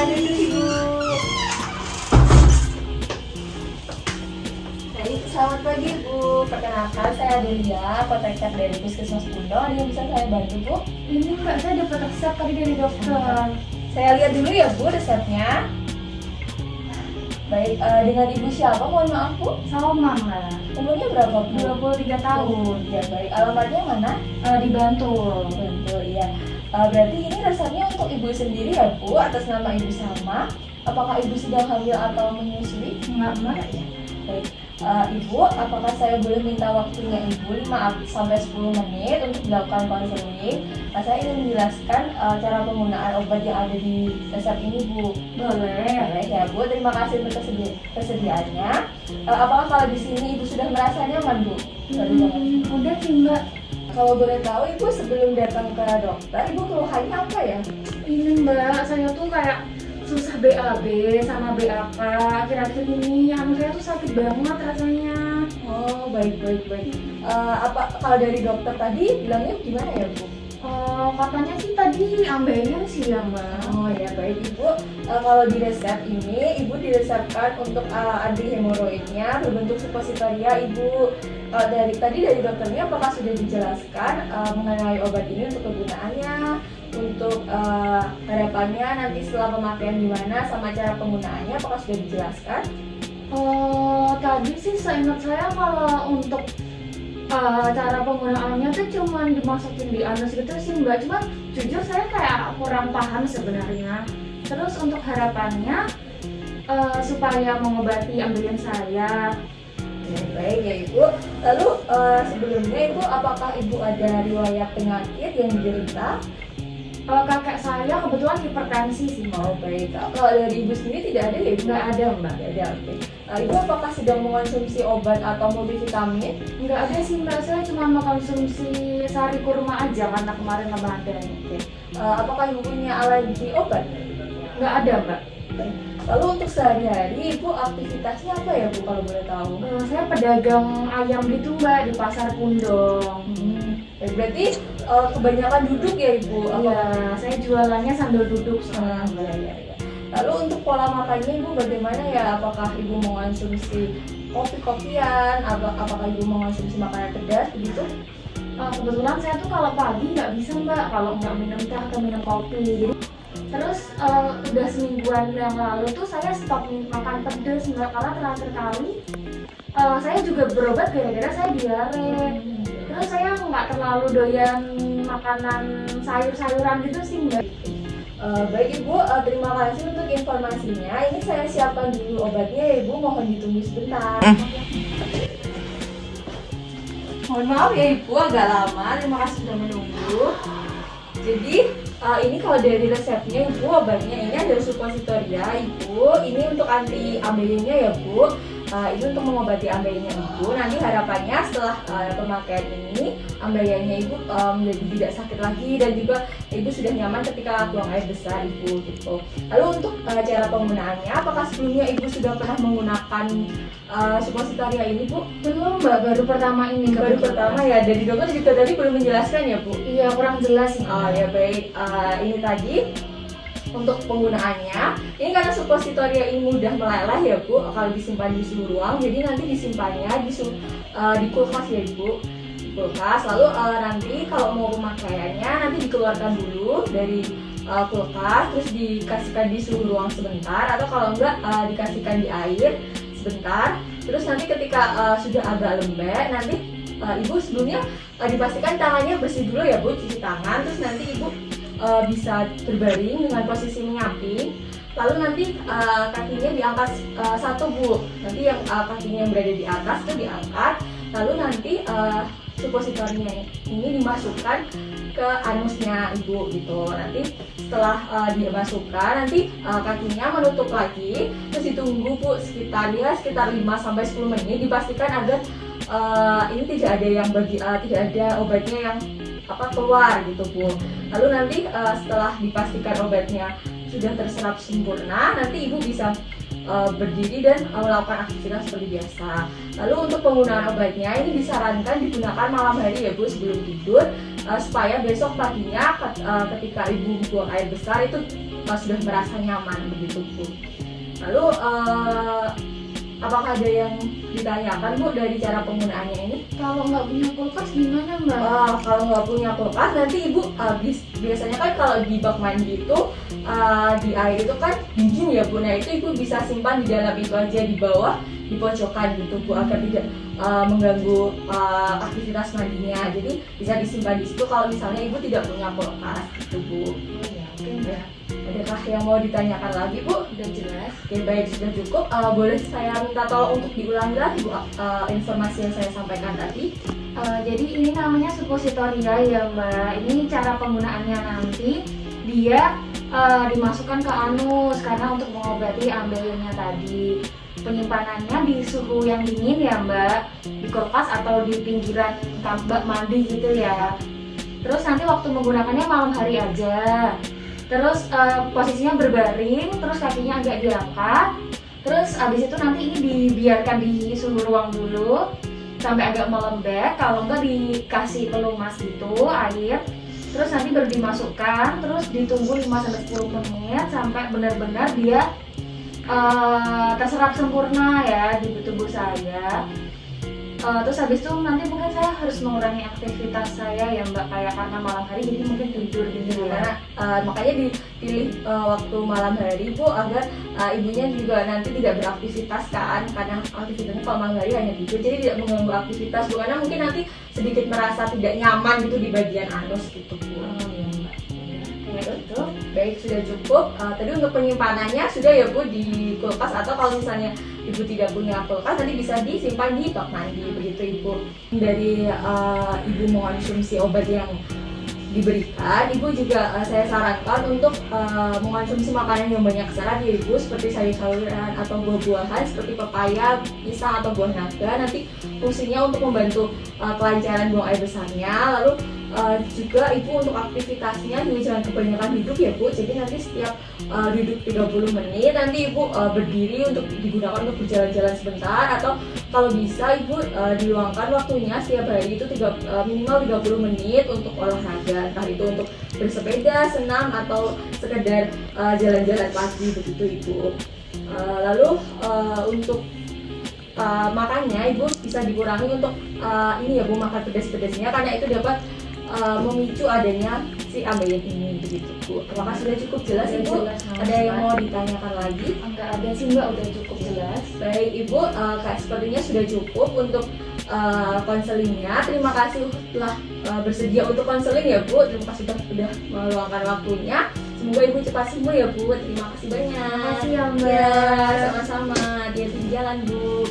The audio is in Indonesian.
duduk Ibu. Baik, selamat pagi Ibu. Perkenalkan saya Delia, apoteker dari Puskesmas Pundong. Ada yang bisa saya bantu Bu? Ini Mbak, saya dapat resep tadi dari dokter. Saya lihat dulu ya Bu resepnya. Baik, dengan Ibu siapa? Mohon maaf Bu. Salma Mbak, Umurnya berapa Bu? 23 tahun. Ya baik, alamatnya mana? Di Bantul. Betul, iya. Berarti ini resepnya untuk Ibu sendiri ya Bu, atas nama Ibu Salma. Apakah Ibu sedang hamil atau menyusui? Enggak Mbak. Baik, Ibu, apakah saya boleh minta waktunya Ibu 5-10 menit untuk dilakukan konseling? Saya ingin menjelaskan cara penggunaan obat yang ada di resep ini Bu. Boleh. Boleh ya Bu, terima kasih untuk kesediaannya. Apakah kalau di sini Ibu sudah merasa nyaman Bu? Udah sih Mbak. Kalau boleh tahu Ibu sebelum datang ke dokter, Ibu keluhannya apa ya? Ini Mbak, saya tuh kayak susah BAB sama BAK. Akhir-akhir ini anak saya tuh sakit banget rasanya. Oh, baik. Apa kalau dari dokter tadi bilangnya gimana ya Bu? Katanya sih tadi ambeien sih ya Mbak. Oh ya baik Ibu, kalau di resep ini Ibu diresepkan untuk anti hemoroidnya berbentuk suppositoria Ibu. Dari dokternya apakah sudah dijelaskan mengenai obat ini untuk kegunaannya, untuk harapannya nanti setelah pemakaian gimana sama cara penggunaannya apakah sudah dijelaskan? Tadi sih seingat saya kalau untuk cara penggunaannya tuh cuman dimasukin di anus gitu sih Mbak. Cuman jujur saya kayak kurang paham sebenarnya. Terus untuk harapannya supaya mengobati ambeien saya. Baik ya Ibu. Lalu sebelumnya Ibu apakah Ibu ada riwayat penyakit yang diderita? Kakek saya kebetulan hipertensi sih Mbak. Oh baik. Kalau dari Ibu sendiri tidak ada ya Ibu? Nggak ada Mbak. Tidak ada. Oke. Ibu apakah sedang mengonsumsi obat atau multivitamin? Nggak ada sih Mbak, saya cuma mengkonsumsi sari kurma aja karena kemarin Ramadan. Oke. Apakah Ibu punya alergi obat? Nggak ada Mbak. Baik. Lalu untuk sehari-hari Ibu aktivitasnya apa ya Bu kalau boleh tahu? Saya pedagang ayam gitu Mbak di pasar Pundong. Baik, berarti kebanyakan duduk ya Ibu? Iya, saya jualannya sambil duduk Ah, soalnya. iya. Lalu untuk pola makannya Ibu bagaimana ya? Apakah Ibu mengonsumsi kopi-kopian? Apakah Ibu mengonsumsi makanan pedas begitu? Kebetulan saya tuh kalau pagi nggak bisa Mbak, kalau nggak minum teh atau minum kopi. Jadi terus udah semingguan yang lalu tuh saya stop makan pedas Mbak, karena terakhir kali saya juga berobat gara-gara saya diare. Terus saya nggak terlalu doyan makanan sayur-sayuran gitu sih Mbak. Baik Ibu, terima kasih untuk informasinya. Ini saya siapkan dulu obatnya ya Ibu, mohon ditunggu sebentar. Mohon maaf ya Ibu, agak lama. Terima kasih sudah menunggu. Jadi ini kalau dari resepnya Ibu, obatnya ini ada suppositoria Ibu. Ini untuk anti ambeiennya ya Bu. Ini untuk mengobati ambeiennya Ibu. Nanti harapannya setelah pemakaian ini ambeiennya Ibu menjadi tidak sakit lagi dan juga Ibu sudah nyaman ketika buang air besar Ibu gitu. Lalu untuk cara penggunaannya, apakah sebelumnya Ibu sudah pernah menggunakan suppositoria ini Bu? Belum Mbak, baru pertama ini. Baru pertama ya, dari dokter juga tadi belum menjelaskan ya Bu? Iya, kurang jelas sih. Oh ya baik, ini tadi untuk penggunaannya, ini karena suppositoria ini mudah meleleh ya Bu, kalau disimpan di suhu ruang, jadi nanti disimpannya di kulkas ya Bu, di kulkas. Lalu nanti kalau mau pemakaiannya nanti dikeluarkan dulu dari kulkas, terus dikasihkan di suhu ruang sebentar, atau kalau enggak dikasihkan di air sebentar. Terus nanti ketika sudah agak lembek, nanti Ibu sebelumnya dipastikan tangannya bersih dulu ya Bu, cuci tangan. Terus nanti Ibu bisa berbaring dengan posisi menyamping, lalu nanti kakinya diangkat satu Bu, nanti yang kakinya yang berada di atas itu diangkat, lalu nanti suppositornya ini dimasukkan ke anusnya Ibu gitu. Nanti setelah dimasukkan, nanti kakinya menutup lagi, terus ditunggu Bu sekitar 5-10 menit, dipastikan agar ini tidak ada yang tidak ada obatnya yang keluar gitu Bu. Lalu nanti setelah dipastikan obatnya sudah terserap sempurna, nanti Ibu bisa berdiri dan melakukan aktivitas seperti biasa. Lalu untuk penggunaan obatnya ini disarankan digunakan malam hari ya Bu, sebelum tidur, supaya besok paginya ketika Ibu buang air besar itu sudah merasa nyaman begitu Bu. Lalu apakah ada yang ditanyakan Bu dari cara penggunaannya ini? Kalau nggak punya kulkas gimana Mbak? Kalau nggak punya kulkas nanti Ibu biasanya kan kalau di bak mandi itu di air itu kan dingin ya Bu. Nah itu Ibu bisa simpan di dalam itu aja di bawah di pojokan gitu Bu agar tidak mengganggu aktivitas mandinya. Jadi bisa disimpan di situ kalau misalnya Ibu tidak punya kulkas gitu Bu. Oh ya, oke Mbak. Adakah yang mau ditanyakan lagi Bu? Udah jelas. Oke baik sudah cukup. Boleh saya minta tolong untuk diulangi lagi Bu informasi yang saya sampaikan tadi. Jadi ini namanya suppositoria ya Mbak. Ini cara penggunaannya nanti dia dimasukkan ke anus karena untuk mengobati ambeien-nya tadi. Penyimpanannya di suhu yang dingin ya Mbak, di kulkas atau di pinggiran bak mandi gitu ya. Terus nanti waktu menggunakannya malam hari aja. Terus posisinya berbaring, terus kakinya agak diangkat. Terus abis itu nanti ini dibiarkan di suhu ruang dulu sampai agak melembek. Kalau enggak dikasih pelumas gitu air. Terus nanti baru dimasukkan, terus ditunggu 5-10 menit sampai benar-benar dia terserap sempurna ya di tubuh saya. Terus habis itu nanti mungkin saya harus mengurangi aktivitas saya ya Mbak, kayak karena malam hari jadi mungkin tidur gitu ya. Karena makanya dipilih waktu malam hari Bu agar ibunya juga nanti tidak beraktivitas kan, karena aktivitasnya kalau malam hari hanya tidur jadi tidak mengganggu aktivitas Bu, karena mungkin nanti sedikit merasa tidak nyaman gitu di bagian anus gitu Bu. Itu baik sudah cukup. Tadi untuk penyimpanannya sudah ya Bu di kulkas, atau kalau misalnya Ibu tidak punya kulkas nanti bisa disimpan di bak mandi begitu Ibu. Dari Ibu mengonsumsi obat yang diberikan, Ibu juga saya sarankan untuk mengonsumsi makanan yang banyak serat ya Ibu, seperti sayur-sayuran atau buah-buahan seperti pepaya, pisang atau buah naga. Nanti fungsinya untuk membantu kelancaran buang air besarnya. Lalu juga Ibu untuk aktivitasnya juga jangan kebanyakan duduk ya Bu. Jadi nanti setiap duduk 30 menit nanti Ibu berdiri untuk digunakan untuk berjalan-jalan sebentar, atau kalau bisa Ibu diluangkan waktunya setiap hari itu minimal 30 menit untuk olahraga, entah itu untuk bersepeda, senam, atau sekedar jalan-jalan pagi begitu Ibu. Lalu untuk makannya Ibu bisa dikurangi untuk ini ya Bu, makan pedas-pedasnya karena itu dapat memicu adanya si ambeien ini begitu Bu. Apakah sudah cukup jelas Ibu? Ada yang mau ditanyakan lagi? Enggak ada sih Mbak, udah cukup jelas. Baik Ibu, sepertinya sudah cukup untuk konselingnya. Terima kasih telah bersedia untuk konseling ya Bu. Terima kasih sudah meluangkan waktunya. Semoga Ibu cepat sembuh ya Bu. Terima kasih banyak. Terima kasih ya Mbak. Ya, sama-sama. Hati-hati di jalan Bu.